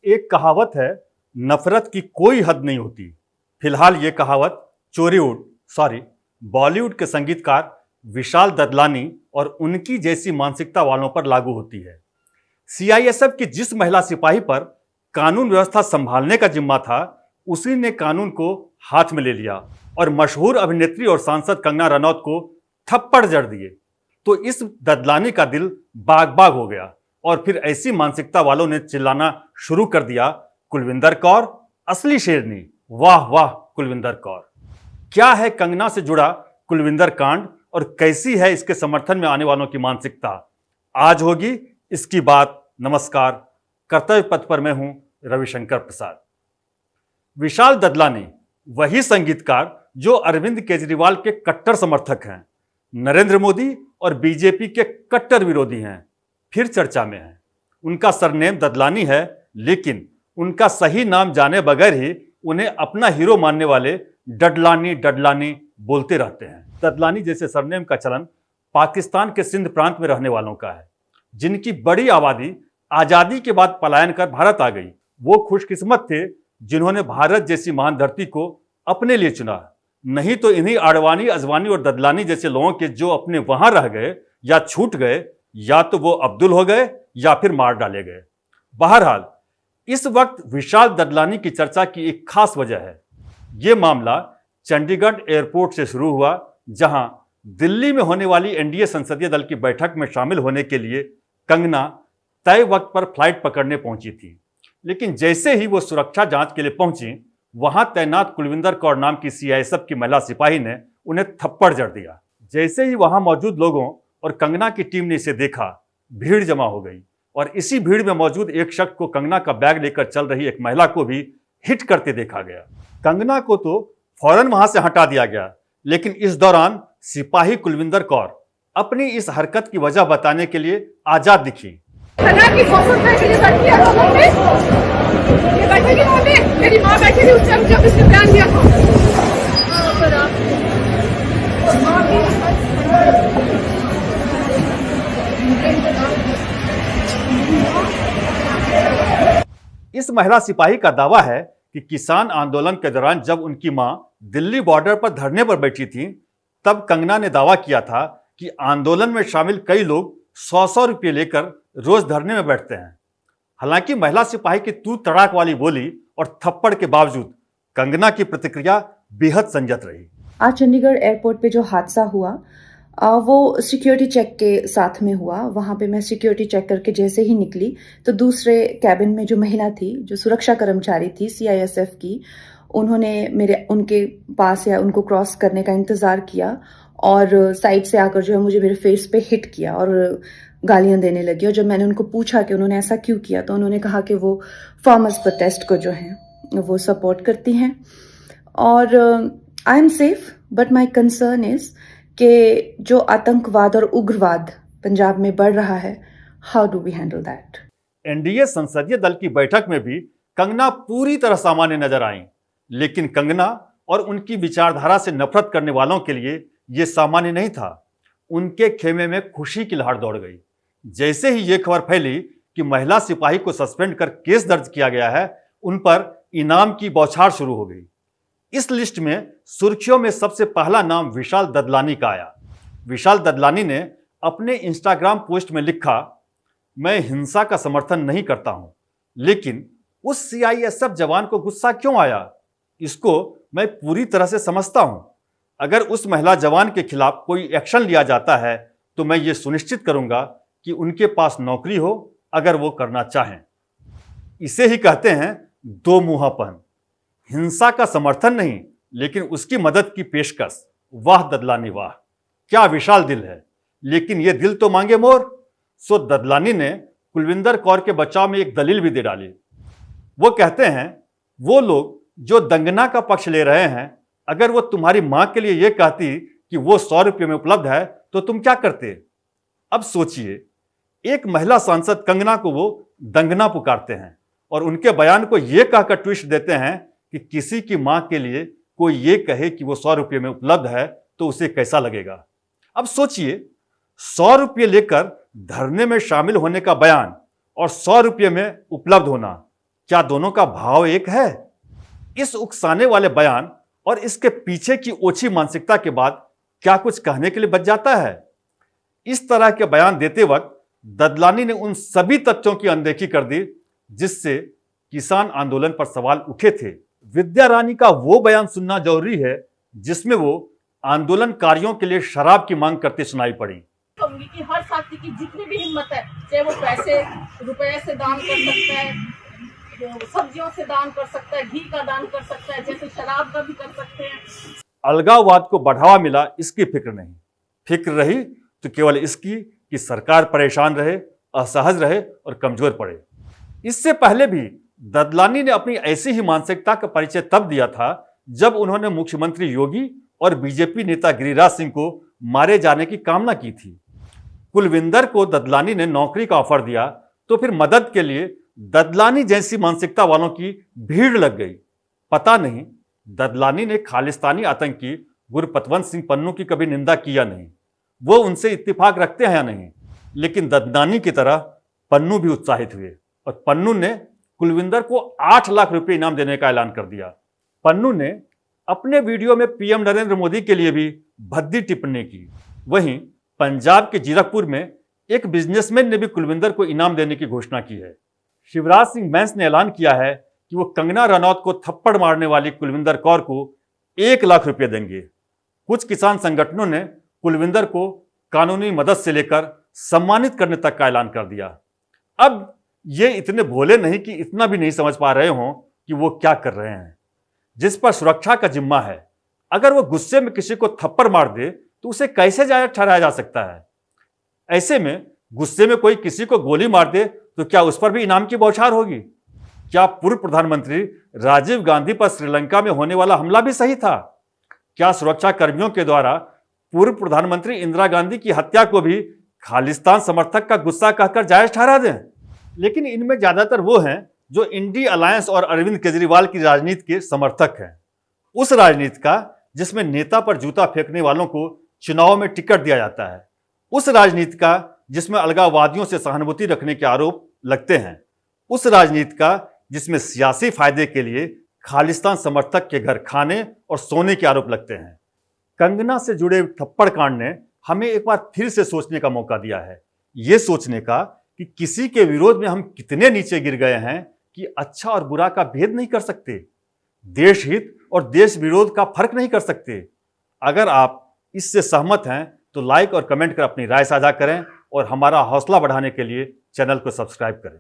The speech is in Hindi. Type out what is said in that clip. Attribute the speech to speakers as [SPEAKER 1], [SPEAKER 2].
[SPEAKER 1] एक कहावत है, नफरत की कोई हद नहीं होती। फिलहाल ये कहावत बॉलीवुड के संगीतकार विशाल ददलानी और उनकी जैसी मानसिकता वालों पर लागू होती है। सीआईएसएफ की जिस महिला सिपाही पर कानून व्यवस्था संभालने का जिम्मा था, उसी ने कानून को हाथ में ले लिया और मशहूर अभिनेत्री और सांसद कंगना रनौत को थप्पड़ जड़ दिए। तो इस ददलानी का दिल बाग बाग हो गया और फिर ऐसी मानसिकता वालों ने चिल्लाना शुरू कर दिया, कुलविंदर कौर असली शेरनी, वाह वाह कुलविंदर कौर। क्या है कंगना से जुड़ा कुलविंदर कांड और कैसी है इसके समर्थन में आने वालों की मानसिकता, आज होगी इसकी बात। नमस्कार, कर्तव्य पथ पर मैं हूं रविशंकर प्रसाद। विशाल ददलानी वही संगीतकार जो अरविंद केजरीवाल के कट्टर समर्थक हैं, नरेंद्र मोदी और बीजेपी के कट्टर विरोधी हैं, फिर चर्चा में हैं। उनका सरनेम ददलानी है, लेकिन उनका सही नाम जाने बगैर ही उन्हें अपना हीरो मानने वाले डडलानी डडलानी बोलते रहते हैं। ददलानी जैसे सरनेम का चलन पाकिस्तान के सिंध प्रांत में रहने वालों का है, जिनकी बड़ी आबादी आजादी के बाद पलायन कर भारत आ गई। वो खुशकिस्मत थे जिन्होंने भारत जैसी महान धरती को अपने लिए चुना, नहीं तो इन्हीं आडवाणी, अजवानी और ददलानी जैसे लोगों के जो अपने वहां रह गए या छूट गए, या तो वो अब्दुल हो गए या फिर मार डाले गए। बहरहाल इस वक्त विशाल ददलानी की चर्चा की एक खास वजह है। ये मामला चंडीगढ़ एयरपोर्ट से शुरू हुआ, जहां दिल्ली में होने वाली एनडीए संसदीय दल की बैठक में शामिल होने के लिए कंगना तय वक्त पर फ्लाइट पकड़ने पहुंची थी। लेकिन जैसे ही वो सुरक्षा जांच के लिए पहुंची, वहां तैनात कुलविंदर कौर नाम की सीआईएसएफ की महिला सिपाही ने उन्हें थप्पड़ जड़ दिया। जैसे ही वहां मौजूद लोगों और कंगना की टीम ने इसे देखा, भीड़ जमा हो गई और इसी भीड़ में मौजूद एक शख्स को कंगना का बैग लेकर चल रही एक महिला को भी हिट करते देखा गया। कंगना को तो फौरन वहां से हटा दिया गया, लेकिन इस दौरान सिपाही कुलविंदर कौर अपनी इस हरकत की वजह बताने के लिए आजाद दिखी। मेरी माँ बैठी थी उस टाइम जब इसने बयान दिया था। इस महिला सिपाही का दावा है कि किसान आंदोलन के दौरान जब उनकी मां दिल्ली बॉर्डर पर धरने पर बैठी थी, तब कंगना ने दावा किया था कि आंदोलन में शामिल कई लोग 100-100 रुपये लेकर रोज धरने में बैठते हैं। हालांकि महिला सिपाही की तू तड़ाक वाली बोली और थप्पड़ के बावजूद कंगना की प्रतिक्रिया बेहद संयत रही।
[SPEAKER 2] आज चंडीगढ़ एयरपोर्ट पे जो हादसा हुआ, वो सिक्योरिटी चेक के साथ में हुआ। वहाँ पे मैं सिक्योरिटी चेक करके जैसे ही निकली तो दूसरे कैबिन में जो महिला थी, जो सुरक्षा कर्मचारी थी सीआईएसएफ की, उन्होंने उनके पास या उनको क्रॉस करने का इंतजार किया और साइड से आकर जो है मुझे मेरे फेस पे हिट किया और गालियां देने लगी। और जब मैंने उनको पूछा कि उन्होंने ऐसा क्यों किया, तो उन्होंने कहा कि वो फार्मर्स प्रोटेस्ट को जो है वो सपोर्ट करती हैं और I am safe, but my concern is कि जो आतंकवाद और उग्रवाद पंजाब में बढ़ रहा है, how do we handle that.
[SPEAKER 1] NDA संसदीय दल की बैठक में भी कंगना पूरी तरह सामान्य नजर आई, लेकिन कंगना और उनकी विचारधारा से नफरत करने वालों के लिए यह सामान्य नहीं था। उनके खेमे में खुशी की लहर दौड़ गई। जैसे ही यह खबर फैली कि महिला सिपाही को सस्पेंड कर केस दर्ज किया गया है, उन पर इनाम की बौछार शुरू हो गई। इस लिस्ट में सुर्खियों में सबसे पहला नाम विशाल ददलानी का आया। विशाल ददलानी ने अपने इंस्टाग्राम पोस्ट में लिखा, मैं हिंसा का समर्थन नहीं करता हूं, लेकिन उस सीआईएसएफ जवान को गुस्सा क्यों आया, इसको मैं पूरी तरह से समझता हूं। अगर उस महिला जवान के खिलाफ कोई एक्शन लिया जाता है तो मैं ये सुनिश्चित करूंगा कि उनके पास नौकरी हो, अगर वो करना चाहें। इसे ही कहते हैं दो मुंहापन। हिंसा का समर्थन नहीं, लेकिन उसकी मदद की पेशकश। वाह ददलानी वाह, क्या विशाल दिल है, लेकिन यह दिल तो मांगे मोर। सो ददलानी ने कुलविंदर कौर के बचाव में एक दलील भी दे डाली। वो कहते हैं, वो लोग जो दंगना का पक्ष ले रहे हैं, अगर वो तुम्हारी मां के लिए यह कहती कि वो 100 रुपये में उपलब्ध है, तो तुम क्या करते। अब सोचिए, एक महिला सांसद कंगना को वो दंगना पुकारते हैं और उनके बयान को यह कहकर ट्विस्ट देते हैं कि किसी की मां के लिए कोई ये कहे कि वो 100 रुपये में उपलब्ध है तो उसे कैसा लगेगा। अब सोचिए, 100 रुपये लेकर धरने में शामिल होने का बयान और 100 रुपये में उपलब्ध होना, क्या दोनों का भाव एक है? इस उकसाने वाले बयान और इसके पीछे की ओछी मानसिकता के बाद क्या कुछ कहने के लिए बच जाता है? इस तरह के बयान देते वक्त ददलानी ने उन सभी तथ्यों की अनदेखी कर दी जिससे किसान आंदोलन पर सवाल उठे थे। विद्या रानी का वो बयान सुनना जरूरी है जिसमें वो आंदोलनकारियों के लिए शराब की मांग करते सुनाई पड़ी।
[SPEAKER 3] कहूंगी कि हर साथी की जितनी भी हिम्मत है, चाहे वो पैसे रुपए से दान कर सकता है, सब्जियों से दान कर सकता है, घी का दान कर सकता है, जैसे शराब का भी कर सकते हैं।
[SPEAKER 1] अलगाववाद को बढ़ावा मिला इसकी फिक्र नहीं, फिक्र रही तो केवल इसकी कि सरकार परेशान रहे, असहज रहे और कमजोर पड़े। इससे पहले भी ददलानी ने अपनी ऐसी ही मानसिकता का परिचय तब दिया था जब उन्होंने मुख्यमंत्री योगी और बीजेपी नेता गिरिराज सिंह को मारे जाने की कामना की थी। कुलविंदर को ददलानी ने नौकरी का ऑफर दिया तो फिर मदद के लिए ददलानी जैसी मानसिकता वालों की भीड़ लग गई। पता नहीं ददलानी ने खालिस्तानी आतंकी गुरपतवंत सिंह पन्नू की कभी निंदा की या नहीं, वो उनसे इत्तेफाक रखते हैं या नहीं, लेकिन ददलानी की तरह पन्नू भी उत्साहित हुए और पन्नू ने कुलविंदर को 8 लाख रुपए इनाम देने का ऐलान कर दिया। पन्नू ने अपने वीडियो में पीएम नरेंद्र मोदी के लिए भी भद्दी टिप्पणी की। वहीं पंजाब के जीरकपुर में एक बिजनेसमैन ने भी कुलविंदर को इनाम देने की घोषणा की है। शिवराज सिंह बैंस ने ऐलान किया है कि वो कंगना रनौत को थप्पड़ मारने वाली कुलविंदर कौर को 1 लाख रुपए देंगे। कुछ किसान संगठनों ने कुलविंदर को कानूनी मदद से लेकर सम्मानित करने तक का ऐलान कर दिया। अब ये इतने भोले नहीं कि इतना भी नहीं समझ पा रहे हों कि वो क्या कर रहे हैं। जिस पर सुरक्षा का जिम्मा है, अगर वो गुस्से में किसी को थप्पड़ मार दे तो उसे कैसे जायज ठहराया जा सकता है? ऐसे में गुस्से में कोई किसी को गोली मार दे तो क्या उस पर भी इनाम की बौछार होगी? क्या पूर्व प्रधानमंत्री राजीव गांधी पर श्रीलंका में होने वाला हमला भी सही था? क्या सुरक्षा कर्मियों के द्वारा पूर्व प्रधानमंत्री इंदिरा गांधी की हत्या को भी खालिस्तान समर्थक का गुस्सा कहकर जायज ठहरा दें? लेकिन इनमें ज्यादातर वो हैं जो इंडी अलायंस और अरविंद केजरीवाल की राजनीति के समर्थक हैं। उस राजनीति का जिसमें नेता पर जूता फेंकने वालों को चुनाव में टिकट दिया जाता है, उस राजनीति का जिसमें अलगाववादियों से सहानुभूति रखने के आरोप लगते हैं, उस राजनीति का जिसमें सियासी फायदे के लिए खालिस्तान समर्थक के घर खाने और सोने के आरोप लगते हैं। कंगना से जुड़े थप्पड़ कांड ने हमें एक बार फिर से सोचने का मौका दिया है, ये सोचने का कि किसी के विरोध में हम कितने नीचे गिर गए हैं कि अच्छा और बुरा का भेद नहीं कर सकते, देश हित और देश विरोध का फर्क नहीं कर सकते। अगर आप इससे सहमत हैं तो लाइक और कमेंट कर अपनी राय साझा करें और हमारा हौसला बढ़ाने के लिए चैनल को सब्सक्राइब करें।